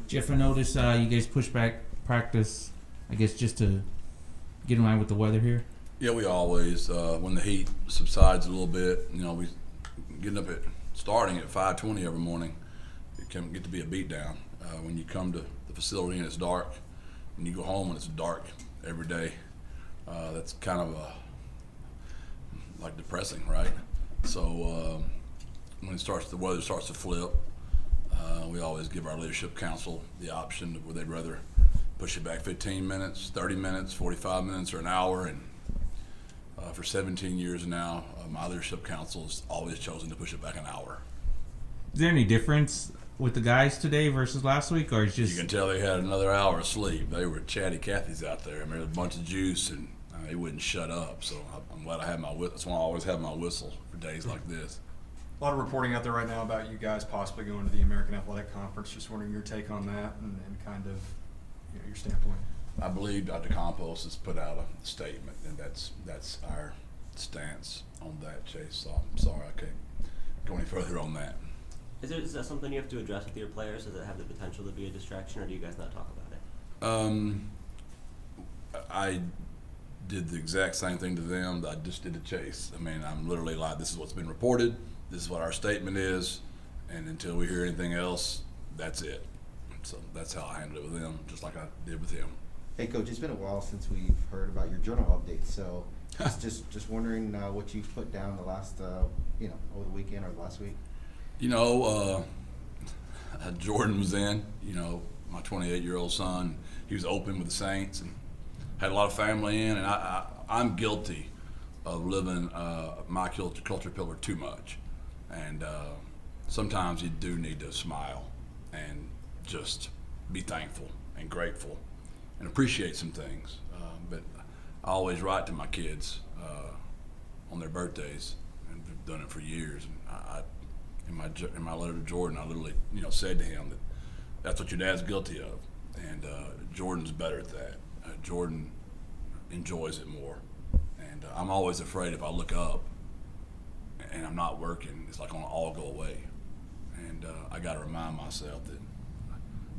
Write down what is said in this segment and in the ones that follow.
Jeff, I noticed you guys push back practice, I guess, just to get in line with the weather here. Yeah, we always, when the heat subsides a little bit, we getting up starting at 5:20 every morning. It can get to be a beatdown. When you come to the facility and it's dark, and you go home and it's dark every day, that's kind of like depressing, right? So when the weather starts to flip, we always give our leadership council the option of where they'd rather push it back 15 minutes, 30 minutes, 45 minutes, or an hour. And for 17 years now, my leadership council has always chosen to push it back an hour. Is there any difference with the guys today versus last week, or it's just You can tell they had another hour of sleep. They were chatty cappies out there. I mean, there's a bunch of juice, and they wouldn't shut up. So I'm glad I had my whistle. That's why I always have my whistle for days like this. A lot of reporting out there right now about you guys possibly going to the American Athletic Conference. Just wondering your take on that and kind of your standpoint. I believe Dr. Campos has put out a statement, and that's our stance on that, Chase. So I'm sorry I can't go any further on that. Is that something you have to address with your players? Does it have the potential to be a distraction, or do you guys not talk about it? I did the exact same thing to them that I just did to Chase. I mean, I'm literally like, this is what's been reported, this is what our statement is, and until we hear anything else, that's it. So that's how I handled it with them, just like I did with him. Hey, Coach, it's been a while since we've heard about your journal updates, so just wondering what you've put down the last, over the weekend or last week. Jordan was in, my 28-year-old son. He was open with the Saints and had a lot of family in, and I'm guilty of living my culture pillar too much. And sometimes you do need to smile and just be thankful and grateful and appreciate some things. But I always write to my kids on their birthdays, and I've done it for years. And in my letter to Jordan, I literally, said to him that that's what your dad's guilty of, and Jordan's better at that. Jordan enjoys it more, and I'm always afraid if I look up and I'm not working, it's like I'm gonna all go away. And I got to remind myself that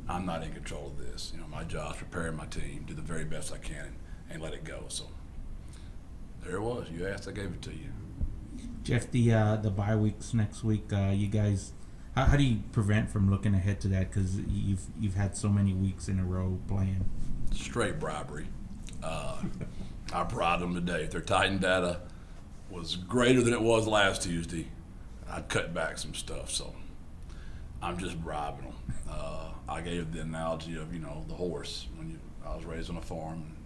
I'm not in control of this. My job's preparing my team, do the very best I can, and let it go. So there it was. You asked, I gave it to you. Jeff, the bye weeks next week? You guys, how do you prevent from looking ahead to that? Because you've had so many weeks in a row playing. Straight bribery. I bribed them today. If their Titan data was greater than it was last Tuesday, I'd cut back some stuff. So I'm just bribing them. I gave the analogy of the horse. I was raised on a farm.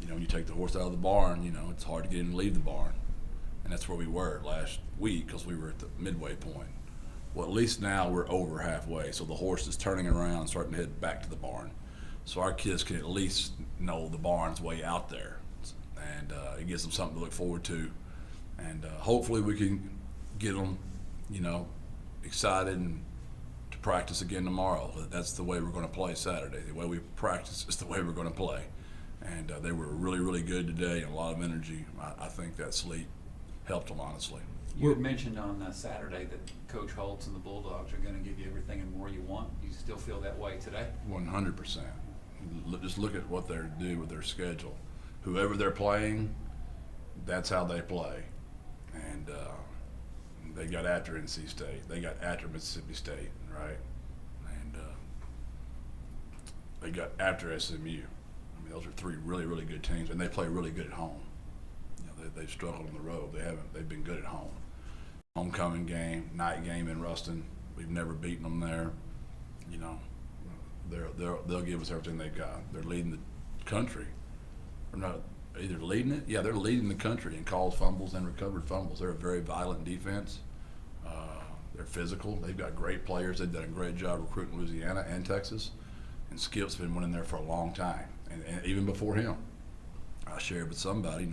When you take the horse out of the barn, it's hard to get him to leave the barn. And that's where we were last week because we were at the midway point. Well, at least now we're over halfway, so the horse is turning around, starting to head back to the barn. So our kids can at least know the barn's way out there, and it gives them something to look forward to. And hopefully we can get them, excited and to practice again tomorrow. That's the way we're going to play Saturday. The way we practice is the way we're going to play. And they were really, really good today, and a lot of energy. I think that sleep helped them, honestly. You had mentioned on Saturday that Coach Holtz and the Bulldogs are going to give you everything and more you want. Do you still feel that way today? 100%. Just look at what they're doing with their schedule. Whoever they're playing, that's how they play. And they got after NC State. They got after Mississippi State, right? And they got after SMU. I mean, those are three really, really good teams, and they play really good at home. They've struggled on the road. They've been good at home. Homecoming game, night game in Ruston. We've never beaten them there. They'll give us everything they've got. They're leading the country. They're not either leading it. Yeah, they're leading the country in called fumbles and recovered fumbles. They're a very violent defense. They're physical. They've got great players. They've done a great job recruiting Louisiana and Texas. And Skip's been winning there for a long time. And even before him, I shared with somebody,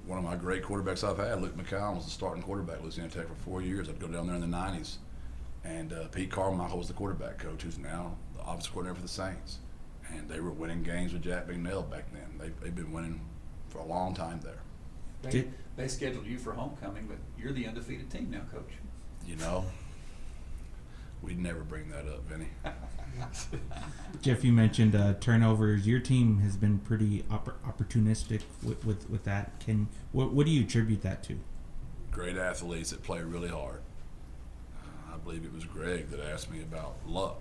one of my great quarterbacks I've had, Luke McCown, was the starting quarterback at Louisiana Tech for 4 years. I'd go down there in the 90s. And Pete Carmichael was the quarterback coach, who's now the offensive coordinator for the Saints. And they were winning games with Jack McNeil back then. They've been winning for a long time there. They scheduled you for homecoming, but you're the undefeated team now, Coach. we'd never bring that up, Vinny. Jeff, you mentioned turnovers. Your team has been pretty opportunistic with that. What do you attribute that to? Great athletes that play really hard. I believe it was Greg that asked me about luck.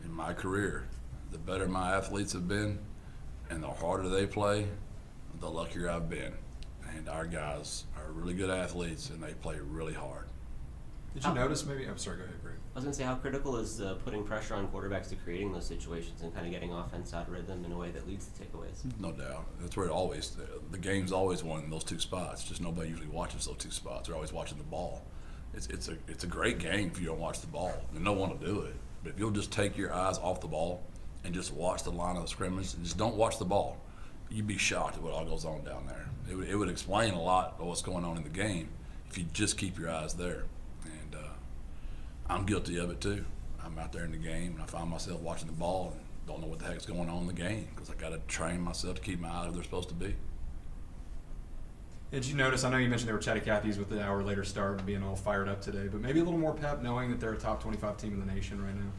In my career, the better my athletes have been and the harder they play, the luckier I've been. And our guys are really good athletes and they play really hard. Did you notice maybe? I'm sorry, go ahead, Greg. I was going to say, how critical is putting pressure on quarterbacks to creating those situations and kind of getting offense out of rhythm in a way that leads to takeaways? No doubt. That's where it always, the game's always won in those two spots. Just nobody usually watches those two spots. They're always watching the ball. It's a great game if you don't watch the ball. And no one will do it. But if you'll just take your eyes off the ball and just watch the line of the scrimmage and just don't watch the ball, you'd be shocked at what all goes on down there. It would explain a lot of what's going on in the game if you just keep your eyes there. And I'm guilty of it too. I'm out there in the game and I find myself watching the ball and don't know what the heck's going on in the game because I got to train myself to keep my eyes where they're supposed to be. Did you notice, I know you mentioned they were Chatty cappies with the hour later start and being all fired up today, but maybe a little more pep knowing that they're a top 25 team in the nation right now?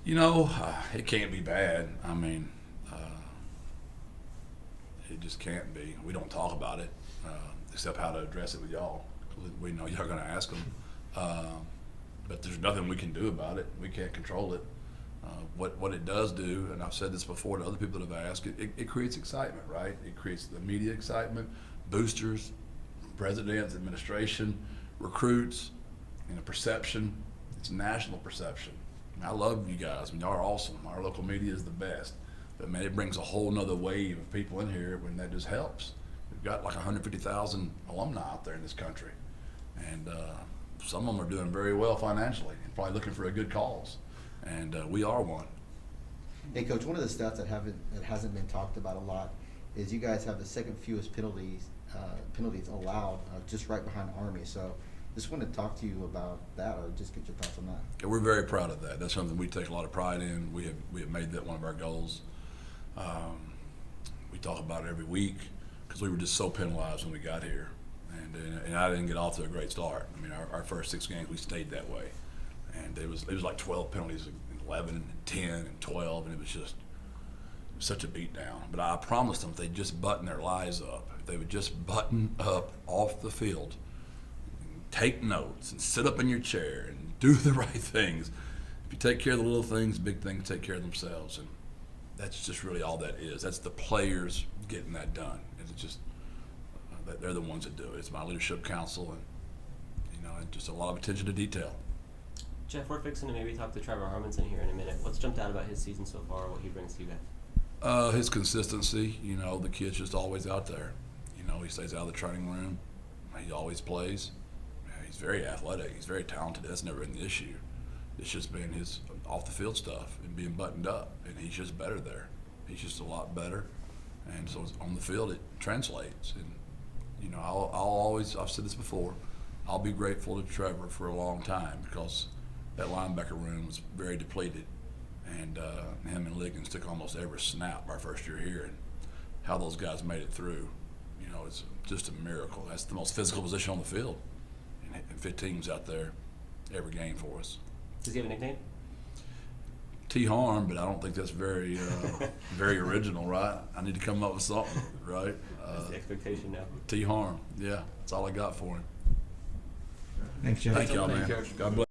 You know, it can't be bad. I mean, it just can't be. We don't talk about it, except how to address it with y'all. We know y'all going to ask them. But there's nothing we can do about it. We can't control it. What it does do, and I've said this before to other people that have asked, it creates excitement, right? It creates the media excitement, boosters, presidents, administration, recruits, perception. It's national perception. I love you guys. I mean, y'all are awesome. Our local media is the best. But, man, it brings a whole nother wave of people in here when that just helps. We've got like 150,000 alumni out there in this country. And some of them are doing very well financially and probably looking for a good cause. And we are one. Hey, Coach, one of the stats that hasn't been talked about a lot is you guys have the second fewest penalties allowed, just right behind Army. So just wanted to talk to you about that or just get your thoughts on that. Yeah, we're very proud of that. That's something we take a lot of pride in. We have made that one of our goals. We talk about it every week because we were just so penalized when we got here. And I didn't get off to a great start. I mean, our first 6 games, we stayed that way. And it was like 12 penalties, 11 and 10 and 12, and it was just such a beatdown. But I promised them if they just button their lies up, if they would just button up off the field, take notes and sit up in your chair and do the right things. If you take care of the little things, big things take care of themselves. And that's just really all that is. That's the players getting that done. And it's just they're the ones that do it. It's my leadership council and just a lot of attention to detail. Jeff, we're fixing to maybe talk to Trey Harmonson here in a minute. What's jumped out about his season so far, what he brings to you guys? His consistency, the kid's just always out there. He stays out of the training room. He always plays. He's very athletic. He's very talented. That's never been the issue. It's just been his off-the-field stuff and being buttoned up, and he's just better there. He's just a lot better. And so on the field, it translates. And, I've said this before, I'll be grateful to Trevor for a long time because that linebacker room was very depleted. And him and Liggins took almost every snap our first year here. And how those guys made it through, it's just a miracle. That's the most physical position on the field. And 15's out there every game for us. Does he have a nickname? T Harm, but I don't think that's very very original, right? I need to come up with something, right? That's the expectation now. T Harm, yeah, that's all I got for him. Thanks, Jeff. Thank y'all, Thank man. you, Coach. God bless.